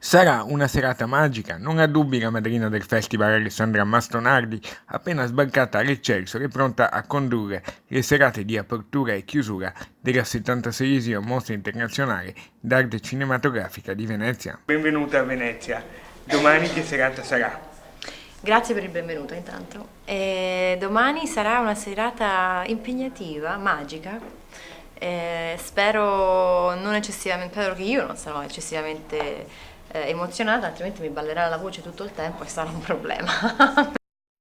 Sarà una serata magica, non ha dubbi la madrina del festival Alessandra Mastonardi, appena sbarcata all'Excelsior e pronta a condurre le serate di apertura e chiusura della 76esima Mostra Internazionale d'Arte Cinematografica di Venezia. Benvenuta a Venezia. Domani che serata sarà? Grazie per il benvenuto intanto. Domani sarà una serata impegnativa, magica. Spero che io non sarò eccessivamente emozionata, altrimenti mi ballerà la voce tutto il tempo e sarà un problema.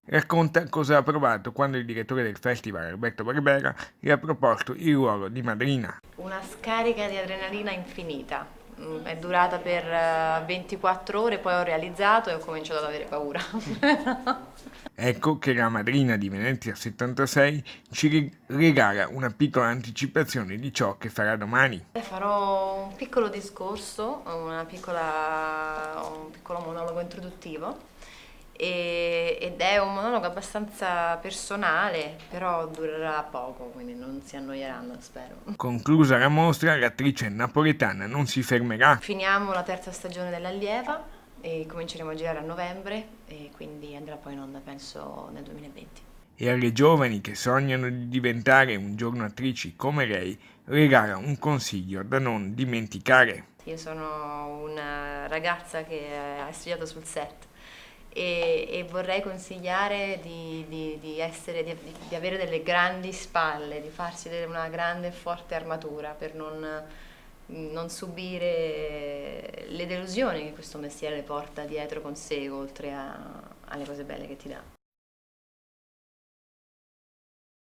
Racconta cosa ha provato quando il direttore del festival, Alberto Barbera, le ha proposto il ruolo di madrina. Una scarica di adrenalina infinita. È durata per 24 ore, poi ho realizzato e ho cominciato ad avere paura. Ecco che la madrina di Venezia 76 ci regala una piccola anticipazione di ciò che farà domani. Farò un piccolo discorso, un piccolo monologo introduttivo ed è un monologo abbastanza personale, però durerà poco, quindi non si annoieranno, spero. Conclusa la mostra, l'attrice napoletana non si fermerà Finiamo la terza stagione dell'Allieva e cominceremo a girare a novembre e quindi andrà poi in onda, penso, nel 2020. e alle giovani che sognano di diventare un giorno attrici come lei regala un consiglio da non dimenticare. Io sono una ragazza che ha studiato sul set e vorrei consigliare di avere delle grandi spalle, di farsi una grande e forte armatura per non subire le delusioni che questo mestiere porta dietro con sé, oltre alle cose belle che ti dà.